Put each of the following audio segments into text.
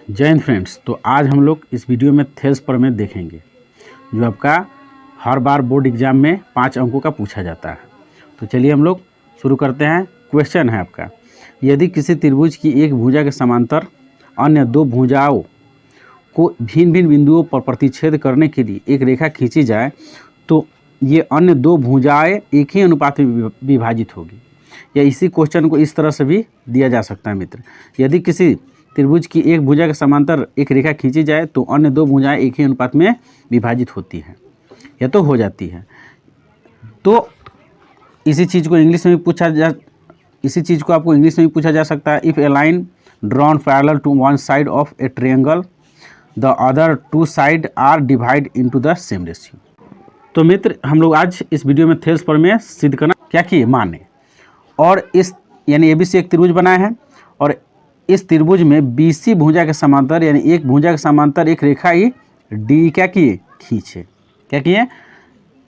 जय हिंद फ्रेंड्स। तो आज हम लोग इस वीडियो में थेल्स प्रमेय देखेंगे जो आपका हर बार बोर्ड एग्जाम में 5 अंकों का पूछा जाता है। तो चलिए हम लोग शुरू करते हैं। क्वेश्चन है आपका, यदि किसी त्रिभुज की एक भुजा के समांतर अन्य दो भुजाओं को भिन्न भिन्न बिंदुओं पर प्रतिच्छेद करने के लिए एक रेखा खींची जाए तो ये अन्य दो भुजाएं एक ही अनुपात में विभाजित होगी। या इसी क्वेश्चन को इस तरह से भी दिया जा सकता है मित्र, यदि किसी त्रिभुज की एक भुजा के समांतर एक रेखा खींची जाए तो अन्य दो भुजाएं एक ही अनुपात में विभाजित होती हैं या तो हो जाती है। तो इसी चीज़ को इंग्लिश में आपको इंग्लिश में भी पूछा जा सकता है। If a line drawn parallel to one side of a triangle the other two side are divide into the same ratio. तो मित्र हम लोग आज इस वीडियो में थेल्स प्रमेय सिद्ध करना क्या किए माने, और इस यानी ABC एक त्रिभुज बनाए हैं और इस त्रिभुज में BC भुजा के समांतर यानी एक भुजा के समांतर एक रेखा ही D क्या किए खींचे। क्या किए,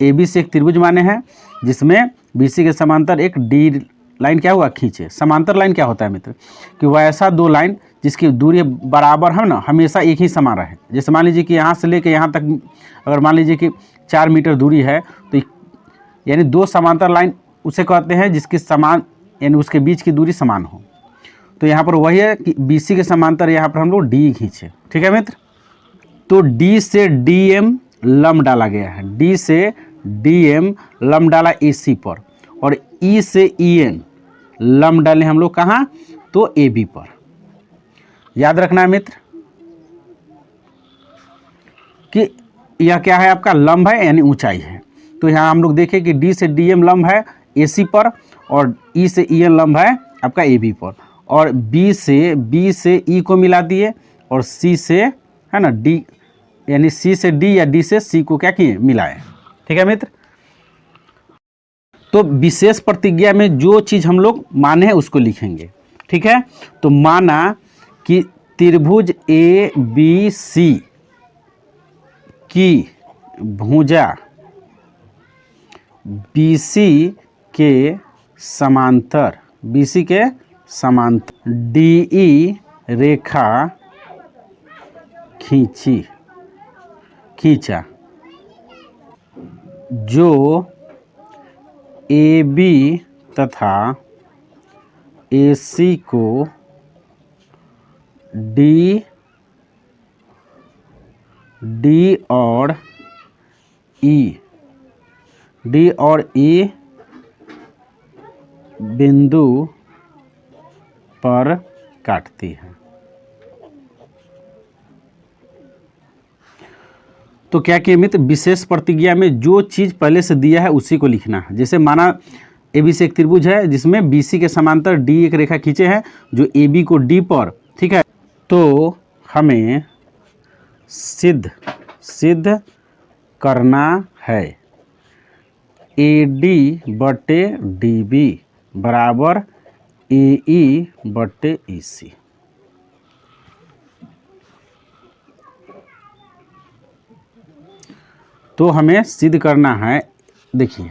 ABC एक त्रिभुज माने हैं जिसमें BC के समांतर एक D लाइन क्या हुआ खींचे। समांतर लाइन क्या होता है मित्र, कि वह ऐसा दो लाइन जिसकी दूरी बराबर है ना, हमेशा एक ही समान रहे। जैसे मान लीजिए कि यहाँ से लेकर यहाँ तक अगर मान लीजिए कि 4 मीटर दूरी है तो यानी दो समांतर लाइन उसे कहते हैं जिसकी समान यानी उसके बीच की दूरी समान हो। तो यहाँ पर वही है कि BC के समांतर यहाँ पर हम लोग D खींचे। ठीक है मित्र, तो D से DM लंब डाला गया है, D से DM लंब डाला AC पर, और E से EN लंब डाले हम लोग कहाँ, तो AB पर। याद रखना है मित्र कि यह क्या है, आपका लंब है यानी ऊंचाई है। तो यहाँ हम लोग देखें कि D से DM लंब है AC पर और E से EN लंब है आपका AB पर, और B से E को मिला दिए और C से है ना D यानी C से D या D से C को क्या किए मिलाए। ठीक है मित्र, तो विशेष प्रतिज्ञा में जो चीज़ हम लोग माने हैं उसको लिखेंगे। ठीक है, तो माना कि त्रिभुज ABC की भुजा BC के समांतर DE रेखा खींचा जो AB तथा AC को D और E बिंदु पर काटती है। तो क्या किए मित्र, विशेष प्रतिज्ञा में जो चीज़ पहले से दिया है उसी को लिखना है। जैसे माना ABC एक त्रिभुज है जिसमें BC के समांतर D एक रेखा खींचे हैं जो AB को D पर। ठीक है, तो हमें सिद्ध करना है AD बटे DB बराबर AE बटे EC। तो हमें सिद्ध करना है, देखिए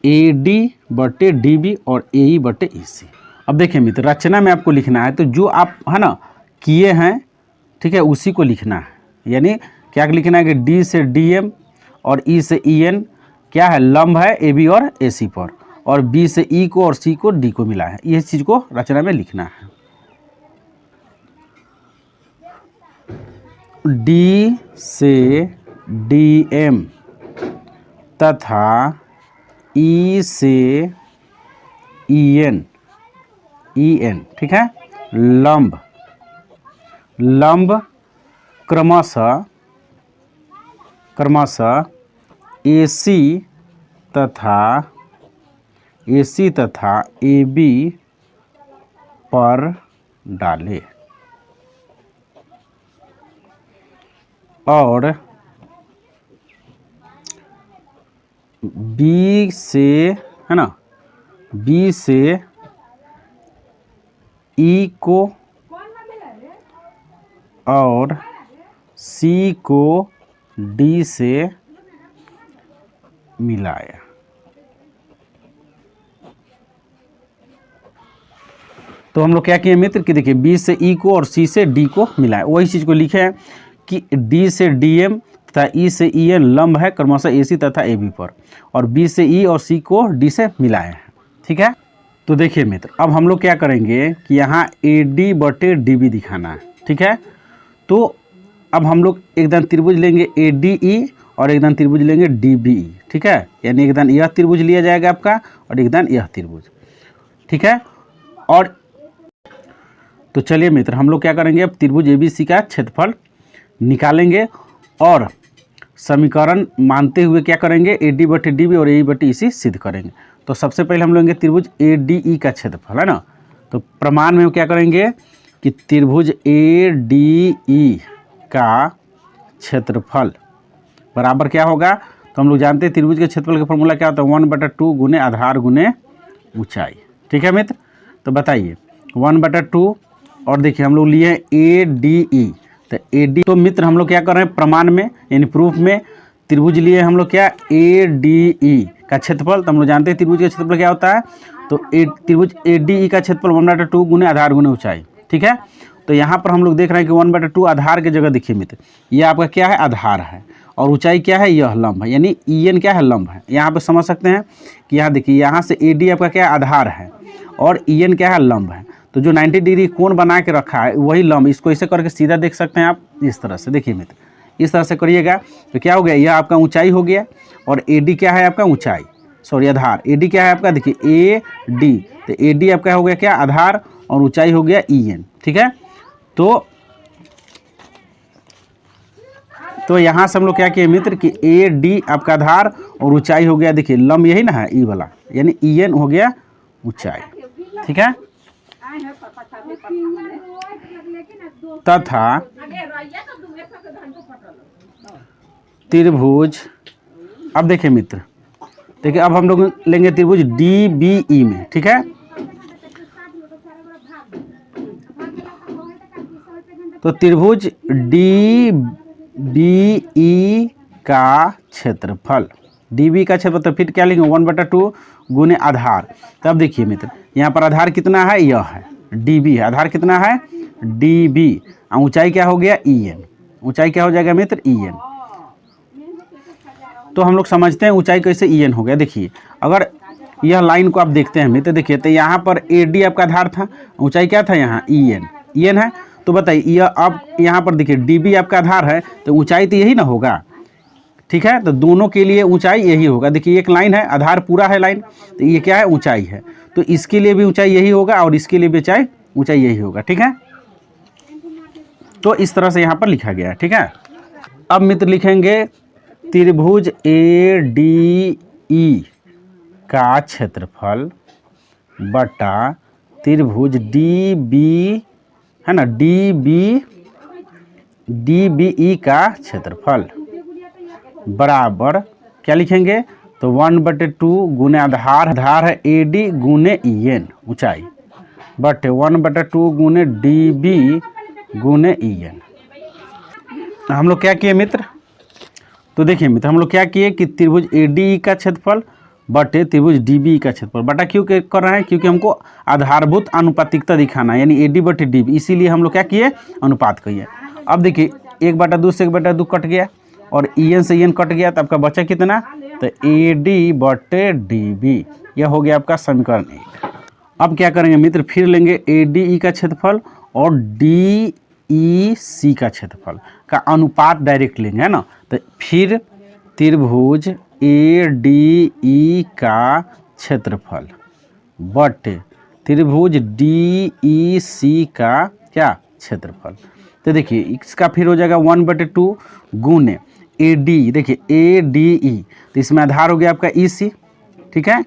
AD बटे DB और AE बटे EC। अब देखिए मित्र, रचना में आपको लिखना है तो जो आप है ना किए हैं, ठीक है, उसी को लिखना है। यानी क्या लिखना है कि D से DM और E से EN क्या है, लंब है AB और AC पर, और B से E को और C को D को मिला है। यह चीज़ को रचना में लिखना है। D से DM तथा E से EN, ठीक है, लंब क्रमशः AC तथा AB पर डाले और B से है ना B से E को और C को D से मिलाया। तो हम लोग क्या किए मित्र कि देखिए बी से ई को और सी से डी को मिलाए, वही चीज़ को लिखे हैं कि डी से डी एम तथा ई से ई एन लंब है क्रमशः ए सी तथा ए बी पर, और बी से ई और सी को डी से मिलाए हैं। ठीक है, तो देखिए मित्र अब हम लोग क्या करेंगे कि यहाँ ए डी बटे डी बी दिखाना है। ठीक है, तो अब हम लोग एक दान त्रिभुज लेंगे ए डी ई और एक दान त्रिभुज लेंगे डी बी ई। ठीक है, यानी एक दान यह त्रिभुज लिया जाएगा आपका और एक दान यह त्रिभुज। ठीक है, और तो चलिए मित्र हम लोग क्या करेंगे, अब त्रिभुज ए बी सी का क्षेत्रफल निकालेंगे और समीकरण मानते हुए क्या करेंगे, ए डी बटे डी बी और ए ई बटे ई सी सिद्ध करेंगे। तो सबसे पहले हम लेंगे त्रिभुज ए डी ई का क्षेत्रफल, है ना। तो प्रमाण में क्या करेंगे कि त्रिभुज ए डी ई का क्षेत्रफल बराबर क्या होगा, तो हम लोग जानते हैं त्रिभुज के क्षेत्रफल का फॉर्मूला क्या होता है, 1/2 गुने आधार गुने ऊंचाई। ठीक है मित्र, तो बताइए 1/2 और देखिए हम लोग लिए ए डी ई, तो ए डी, तो मित्र हम लोग क्या कर रहे हैं प्रमाण में यानी प्रूफ में त्रिभुज लिए हम लोग क्या ए डी ई का क्षेत्रफल, तो हम लोग जानते हैं त्रिभुज का क्षेत्रफल क्या होता है, तो त्रिभुज ए डी ई का क्षेत्रफल 1/2 गुने आधार गुने ऊंचाई। ठीक है, तो यहाँ पर हम लोग देख रहे हैं कि 1/2 आधार की जगह देखिए मित्र ये आपका क्या है आधार है और ऊंचाई क्या है यह लंब है, यानी ई एन क्या है लंब है। यहाँ पे समझ सकते हैं कि यहाँ देखिए यहाँ से ए डी आपका क्या आधार है और ई एन क्या है लंब है, तो जो 90 डिग्री कोण बना के रखा है वही लंब, इसको ऐसे करके सीधा देख सकते हैं आप इस तरह से। देखिए मित्र इस तरह से करिएगा तो क्या हो गया, यह आपका ऊंचाई हो गया और ए डी क्या है आपका ऊंचाई, सॉरी आधार, ए डी क्या है आपका देखिए ए डी, तो ए डी आपका हो गया क्या आधार और ऊंचाई हो गया ई एन। ठीक है, तो यहाँ से हम लोग क्या किए मित्र कि ए डी आपका आधार और ऊंचाई हो गया देखिए लंब यही ना है ई वाला, यानी ई एन हो गया ऊंचाई। ठीक है, तथा त्रिभुज, अब देखिए मित्र देखिए अब हम लोग लेंगे त्रिभुज डी बी ई में। ठीक है, तो त्रिभुज डी बी ई का क्षेत्रफल, डी बी का क्षेत्रफल, तो फिर क्या लेंगे 1/2 गुने आधार। तब देखिए मित्र यहाँ पर आधार कितना है, यह है डी बी है, आधार कितना है डी बी, ऊंचाई क्या हो गया ई एन, ऊंचाई क्या हो जाएगा मित्र ई एन। तो हम लोग समझते हैं ऊंचाई कैसे ई एन हो गया। देखिए अगर यह लाइन को आप देखते हैं मित्र, देखिए तो यहाँ पर ए डी आपका आधार था, ऊंचाई क्या था यहाँ ई एन है, तो बताइए यह अब यहाँ पर देखिए डी बी आपका आधार है तो ऊंचाई तो यही ना होगा। ठीक है, तो दोनों के लिए ऊंचाई यही होगा। देखिए एक लाइन है, आधार पूरा है लाइन, तो ये क्या है ऊंचाई है, तो इसके लिए भी ऊंचाई यही होगा और इसके लिए भी ऊंचाई यही होगा। ठीक है, तो इस तरह से यहाँ पर लिखा गया है। ठीक है, अब मित्र लिखेंगे त्रिभुज ए डी ई का क्षेत्रफल बटा त्रिभुज डी बी है ना डी बी ई का क्षेत्रफल बराबर क्या लिखेंगे, तो 1/2 गुने आधार है ए डी गुने ई एन ऊंचाई बटे 1/2 गुने डी बी गुने ई एन। हम लोग क्या किए मित्र, तो देखिए मित्र हम लोग क्या किए कि त्रिभुज ए डी ई का क्षेत्रफल बटे त्रिभुज डी बी का क्षेत्रफल बटा क्यों कर रहे हैं, क्योंकि हमको आधारभूत अनुपातिकता दिखाना है, यानी ए डी बटे डी बी, इसीलिए हम लोग क्या किए अनुपात किए। अब देखिए 1/2 से 1/2 कट गया और ई एन से ई एन कट गया, तो आपका बचा कितना, तो ए डी बटे डी बी, यह हो गया आपका समीकरण 1। अब क्या करेंगे मित्र, फिर लेंगे ए डी ई का क्षेत्रफल और डी ई सी का क्षेत्रफल का अनुपात डायरेक्ट लेंगे, है ना। तो फिर त्रिभुज ए डी ई का क्षेत्रफल बटे त्रिभुज डी ई सी का क्या क्षेत्रफल, तो देखिए इसका फिर हो जाएगा 1/2 गुने ए डी, देखिए ए डी ई, तो इसमें आधार हो गया आपका ई सी। ठीक है,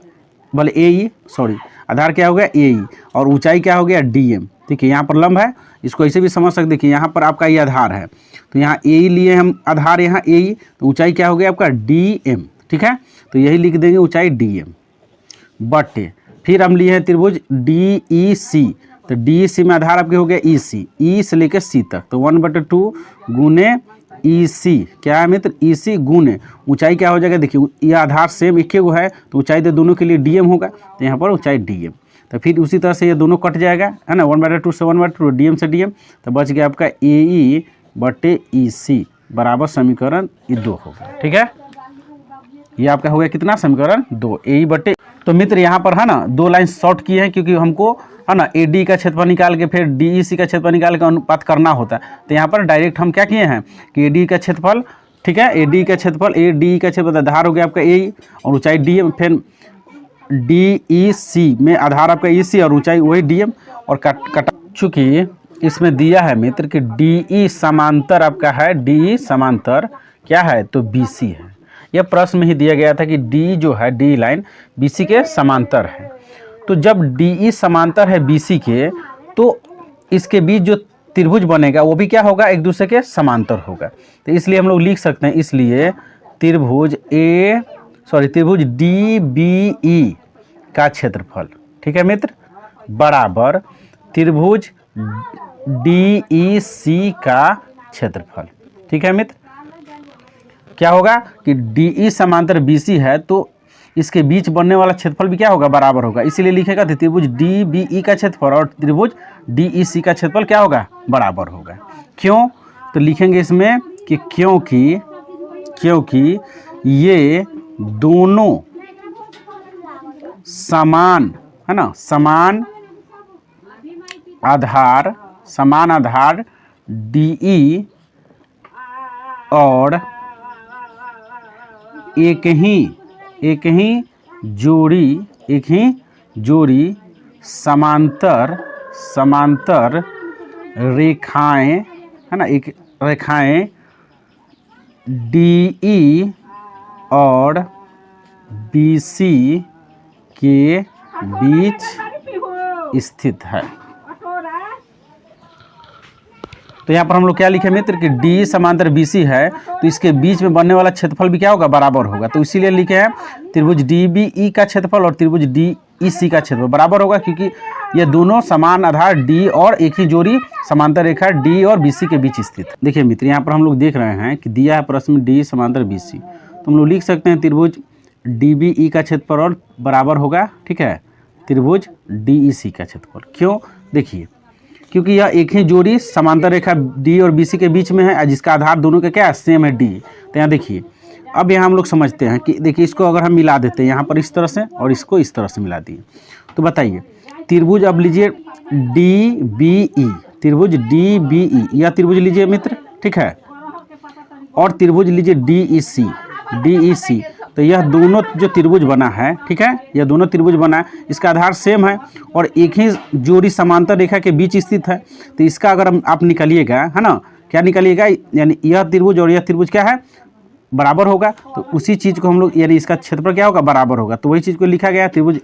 बोले ए ई, सॉरी आधार क्या हो गया ए ई और ऊंचाई क्या हो गया डी एम। ठीक है, यहाँ पर लंब है, इसको ऐसे भी समझ सकते, देखिए यहाँ पर आपका ये आधार है, तो यहाँ ए ई लिए हम आधार, यहाँ ए ई, तो ऊंचाई क्या हो गया आपका डी एम। ठीक है, तो यही लिख देंगे ऊंचाई डी एम बटे फिर हम लिए हैं त्रिभुज डी ई सी, तो डी ई सी में आधार आपके हो गया ई सी, ई से लेकर सी तक, तो 1/2 गुने ई सी क्या है मित्र ई सी गुने ऊंचाई क्या हो जाएगा, देखिए यह आधार सेम एक गो है तो ऊंचाई तो दोनों के लिए डी एम होगा, तो यहाँ पर ऊंचाई डी एम। तो फिर उसी तरह से ये दोनों कट जाएगा, है ना, 1/2 से 1/2, डी एम से डी एम, तो बच गया आपका AE/EC बराबर समीकरण ये 2 होगा। ठीक है, ये आपका हो गया कितना, समीकरण 2 AE/। तो मित्र यहाँ पर है ना 2 लाइन शॉर्ट की है, क्योंकि हमको है ना AD का क्षेत्रफल निकाल के फिर DEC का क्षेत्रफल निकाल के अनुपात करना होता है। तो यहाँ पर डायरेक्ट हम क्या किए हैं कि AD का क्षेत्रफल, ठीक है, AD का क्षेत्रफल, AD का क्षेत्रफल आधार हो गया आपका AE और ऊंचाई DM, फिर DEC में आधार आपका EC और ऊंचाई वही DM और कटा। चूँकि इसमें दिया है मित्र कि DE समांतर आपका है, DE समांतर क्या है तो BC है। यह प्रश्न में ही दिया गया था कि D जो है D लाइन BC के समांतर है। तो जब DE समांतर है BC के, तो इसके बीच जो त्रिभुज बनेगा वो भी क्या होगा, एक दूसरे के समांतर होगा। तो इसलिए हम लोग लिख सकते हैं, इसलिए त्रिभुज त्रिभुज DBE का क्षेत्रफल, ठीक है मित्र, बराबर त्रिभुज DEC का क्षेत्रफल। ठीक है मित्र, क्या होगा कि DE समांतर BC है तो इसके बीच बनने वाला क्षेत्रफल भी क्या होगा, बराबर होगा। इसीलिए लिखेगा त्रिभुज DBE का क्षेत्रफल और त्रिभुज DEC का क्षेत्रफल क्या होगा, बराबर होगा। क्यों, तो लिखेंगे इसमें कि क्योंकि ये दोनों समान है ना, समान आधार DE और एक ही जोड़ी समांतर रेखाएं, है ना, एक रेखाएं DE और BC के बीच स्थित है। तो यहाँ पर हम लोग क्या लिखे मित्र कि DE समांतर BC है तो इसके बीच में बनने वाला क्षेत्रफल भी क्या होगा, बराबर होगा। तो इसीलिए लिखे हैं त्रिभुज DBE का क्षेत्रफल और त्रिभुज DEC का क्षेत्रफल बराबर होगा, क्योंकि ये दोनों समान आधार D और एक ही जोड़ी समांतर रेखा D और BC के बीच स्थित है। देखिए मित्र, यहाँ पर हम लोग देख रहे हैं कि दिया है प्रश्न में DE समांतर BC, तो हम लोग लिख सकते हैं त्रिभुज DBE का क्षेत्रफल बराबर होगा, ठीक है, त्रिभुज DEC का क्षेत्रफल। क्यों, देखिए, क्योंकि यह एक ही जोड़ी समांतर रेखा D और BC के बीच में है, जिसका आधार दोनों का क्या है, सेम है D। तो यहाँ देखिए, अब यहाँ हम लोग समझते हैं कि देखिए इसको अगर हम मिला देते हैं यहाँ पर इस तरह से और इसको इस तरह से मिला दिए, तो बताइए त्रिभुज अब लीजिए DBE, त्रिभुज DBE यह त्रिभुज लीजिए मित्र, ठीक है, और त्रिभुज लीजिए DEC। तो यह दोनों जो त्रिभुज बना है, ठीक है, यह दोनों त्रिभुज बना है, इसका आधार सेम है और एक ही जोड़ी समांतर रेखा के बीच स्थित है। तो इसका अगर आप निकालिएगा, है ना, क्या निकालिएगा, यानी यह त्रिभुज और यह त्रिभुज क्या है, बराबर होगा। तो उसी चीज़ को हम लोग, यानी इसका क्षेत्रफल क्या होगा, बराबर होगा। तो वही चीज़ को लिखा गया है, त्रिभुज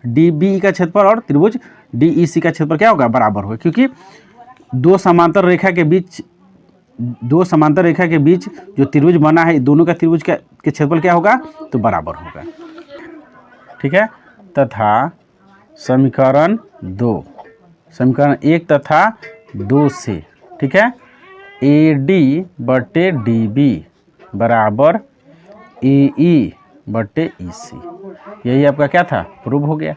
DBE का क्षेत्रफल और त्रिभुज DEC का क्षेत्रफल क्या होगा, बराबर होगा, क्योंकि दो समांतर रेखा के बीच जो त्रिभुज बना है, दोनों का त्रिभुज के क्षेत्रफल क्या होगा, तो बराबर होगा। ठीक है, तथा समीकरण 1 तथा 2 से, ठीक है, AD/DB बराबर AE/EC, यही आपका क्या था, प्रूव हो गया।